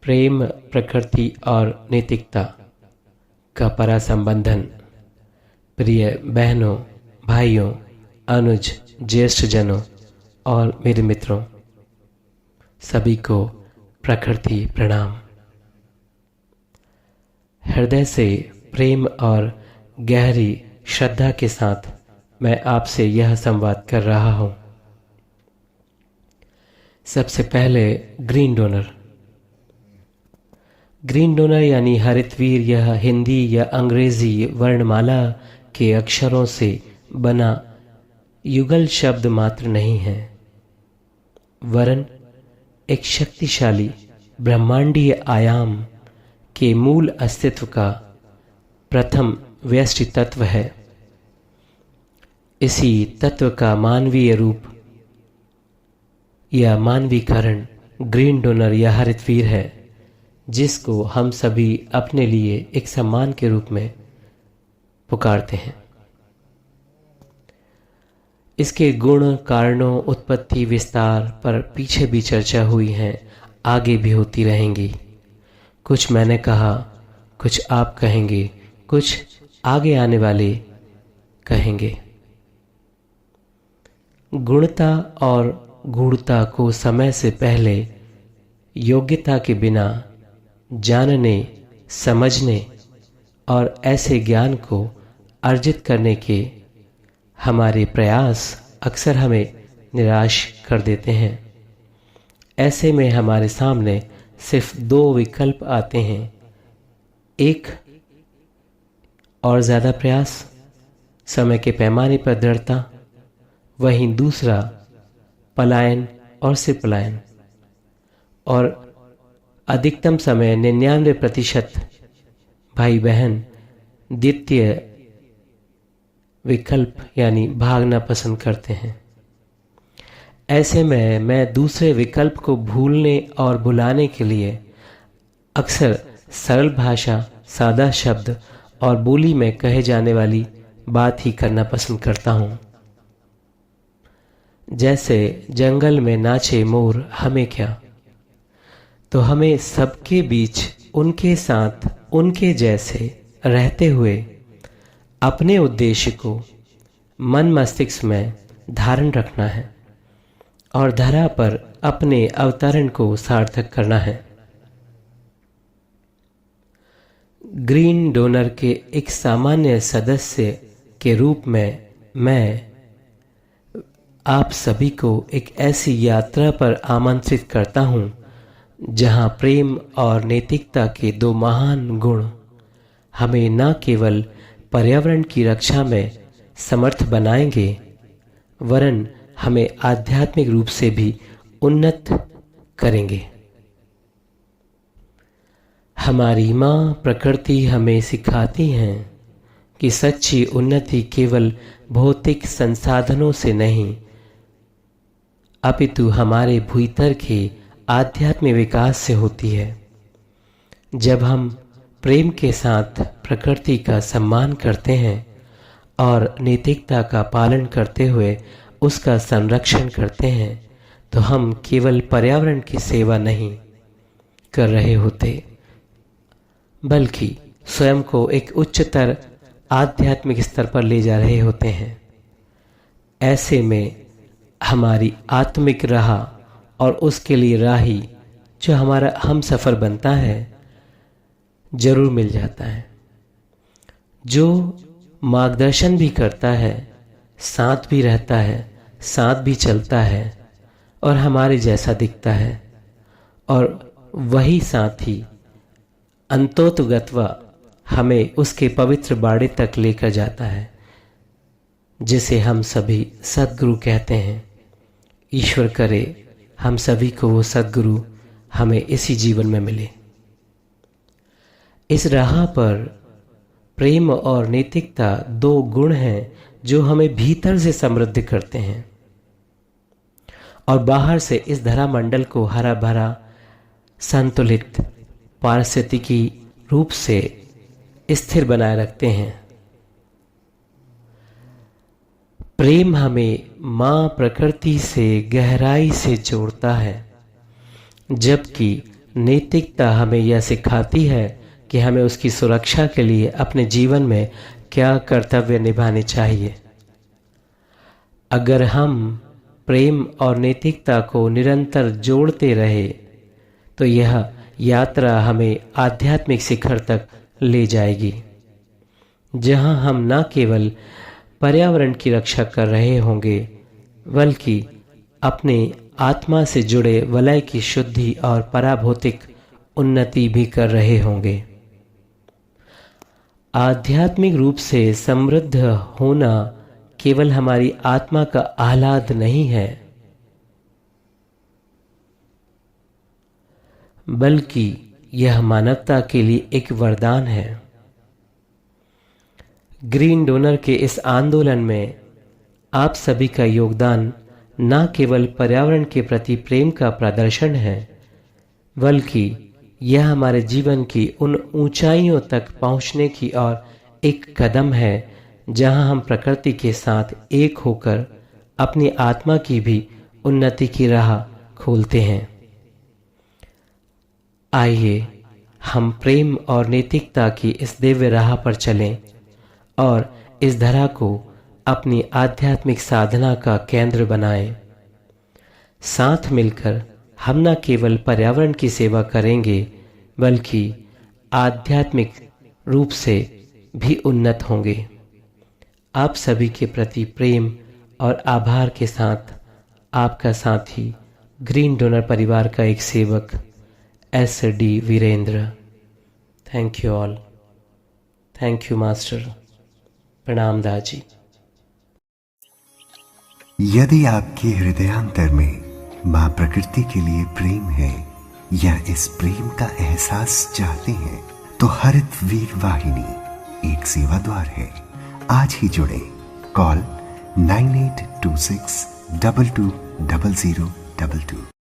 प्रेम, प्रकृति और नैतिकता का परा संबंधन। प्रिय बहनों, भाइयों, अनुज, ज्येष्ठ जनों और मेरे मित्रों, सभी को प्रकृति प्रणाम। हृदय से प्रेम और गहरी श्रद्धा के साथ मैं आपसे यह संवाद कर रहा हूँ। सबसे पहले ग्रीन डोनर यानी हरितवीर यह हिंदी या अंग्रेजी वर्णमाला के अक्षरों से बना युगल शब्द मात्र नहीं है, वरन एक शक्तिशाली ब्रह्मांडीय आयाम के मूल अस्तित्व का प्रथम व्यष्टि तत्व है। इसी तत्व का मानवीय रूप या मानवीकरण ग्रीन डोनर या हरितवीर है, जिसको हम सभी अपने लिए एक सम्मान के रूप में पुकारते हैं। इसके गुण, कारणों, उत्पत्ति, विस्तार पर पीछे भी चर्चा हुई है, आगे भी होती रहेंगी। कुछ मैंने कहा, कुछ आप कहेंगे, कुछ आगे आने वाले कहेंगे। गुणता और गूढ़ता को समय से पहले योग्यता के बिना जानने, समझने और ऐसे ज्ञान को अर्जित करने के हमारे प्रयास अक्सर हमें निराश कर देते हैं। ऐसे में हमारे सामने सिर्फ दो विकल्प आते हैं, एक और ज़्यादा प्रयास, समय के पैमाने पर दृढ़ता, वहीं दूसरा पलायन और सिर पलायन। और अधिकतम समय 99% भाई बहन द्वितीय विकल्प यानी भागना पसंद करते हैं। ऐसे में मैं दूसरे विकल्प को भूलने और भुलाने के लिए अक्सर सरल भाषा, सादा शब्द और बोली में कहे जाने वाली बात ही करना पसंद करता हूँ। जैसे जंगल में नाचे मोर हमें क्या, तो हमें सबके बीच उनके साथ उनके जैसे रहते हुए अपने उद्देश्य को मन मस्तिष्क में धारण रखना है और धरा पर अपने अवतरण को सार्थक करना है। ग्रीन डोनर के एक सामान्य सदस्य के रूप में मैं आप सभी को एक ऐसी यात्रा पर आमंत्रित करता हूं, जहां प्रेम और नैतिकता के दो महान गुण हमें न केवल पर्यावरण की रक्षा में समर्थ बनाएंगे, वरन हमें आध्यात्मिक रूप से भी उन्नत करेंगे। हमारी माँ प्रकृति हमें सिखाती हैं कि सच्ची उन्नति केवल भौतिक संसाधनों से नहीं, अपितु हमारे भीतर के आध्यात्मिक विकास से होती है। जब हम प्रेम के साथ प्रकृति का सम्मान करते हैं और नैतिकता का पालन करते हुए उसका संरक्षण करते हैं, तो हम केवल पर्यावरण की सेवा नहीं कर रहे होते, बल्कि स्वयं को एक उच्चतर आध्यात्मिक स्तर पर ले जा रहे होते हैं। ऐसे में हमारी आत्मिक राह और उसके लिए राही जो हमारा हम सफ़र बनता है, जरूर मिल जाता है। जो मार्गदर्शन भी करता है, साथ भी रहता है, साथ भी चलता है और हमारे जैसा दिखता है, और वही साथी अंतोतगत्वा हमें उसके पवित्र बाड़े तक लेकर जाता है, जिसे हम सभी सद्गुरु कहते हैं। ईश्वर करे हम सभी को वो सद्गुरु हमें इसी जीवन में मिले। इस राह पर प्रेम और नैतिकता दो गुण हैं जो हमें भीतर से समृद्ध करते हैं और बाहर से इस धरा मंडल को हरा भरा, संतुलित, पारिस्थितिकी रूप से स्थिर बनाए रखते हैं। प्रेम हमें माँ प्रकृति से गहराई से जोड़ता है, जबकि नैतिकता हमें यह सिखाती है कि हमें उसकी सुरक्षा के लिए अपने जीवन में क्या कर्तव्य निभाने चाहिए। अगर हम प्रेम और नैतिकता को निरंतर जोड़ते रहे तो यह यात्रा हमें आध्यात्मिक शिखर तक ले जाएगी, जहां हम न केवल पर्यावरण की रक्षा कर रहे होंगे बल्कि अपने आत्मा से जुड़े वलय की शुद्धि और पराभौतिक उन्नति भी कर रहे होंगे। आध्यात्मिक रूप से समृद्ध होना केवल हमारी आत्मा का आह्लाद नहीं है, बल्कि यह मानवता के लिए एक वरदान है। ग्रीन डोनर के इस आंदोलन में आप सभी का योगदान न केवल पर्यावरण के प्रति प्रेम का प्रदर्शन है, बल्कि यह हमारे जीवन की उन ऊंचाइयों तक पहुंचने की ओर एक कदम है जहां हम प्रकृति के साथ एक होकर अपनी आत्मा की भी उन्नति की राह खोलते हैं। आइए हम प्रेम और नैतिकता की इस दिव्य राह पर चलें और इस धरा को अपनी आध्यात्मिक साधना का केंद्र बनाएं। साथ मिलकर हम न केवल पर्यावरण की सेवा करेंगे बल्कि आध्यात्मिक रूप से भी उन्नत होंगे। आप सभी के प्रति प्रेम और आभार के साथ आपका साथी ग्रीन डोनर परिवार का एक सेवक SD Virendra. Thank you all. Thank you master. प्रणाम दाजी। यदि आपके हृदयांतर में मां प्रकृति के लिए प्रेम है या इस प्रेम का एहसास चाहते हैं तो हरित वीर वाहिनी एक सेवा द्वार है। आज ही जुड़े। कॉल 9826 220022।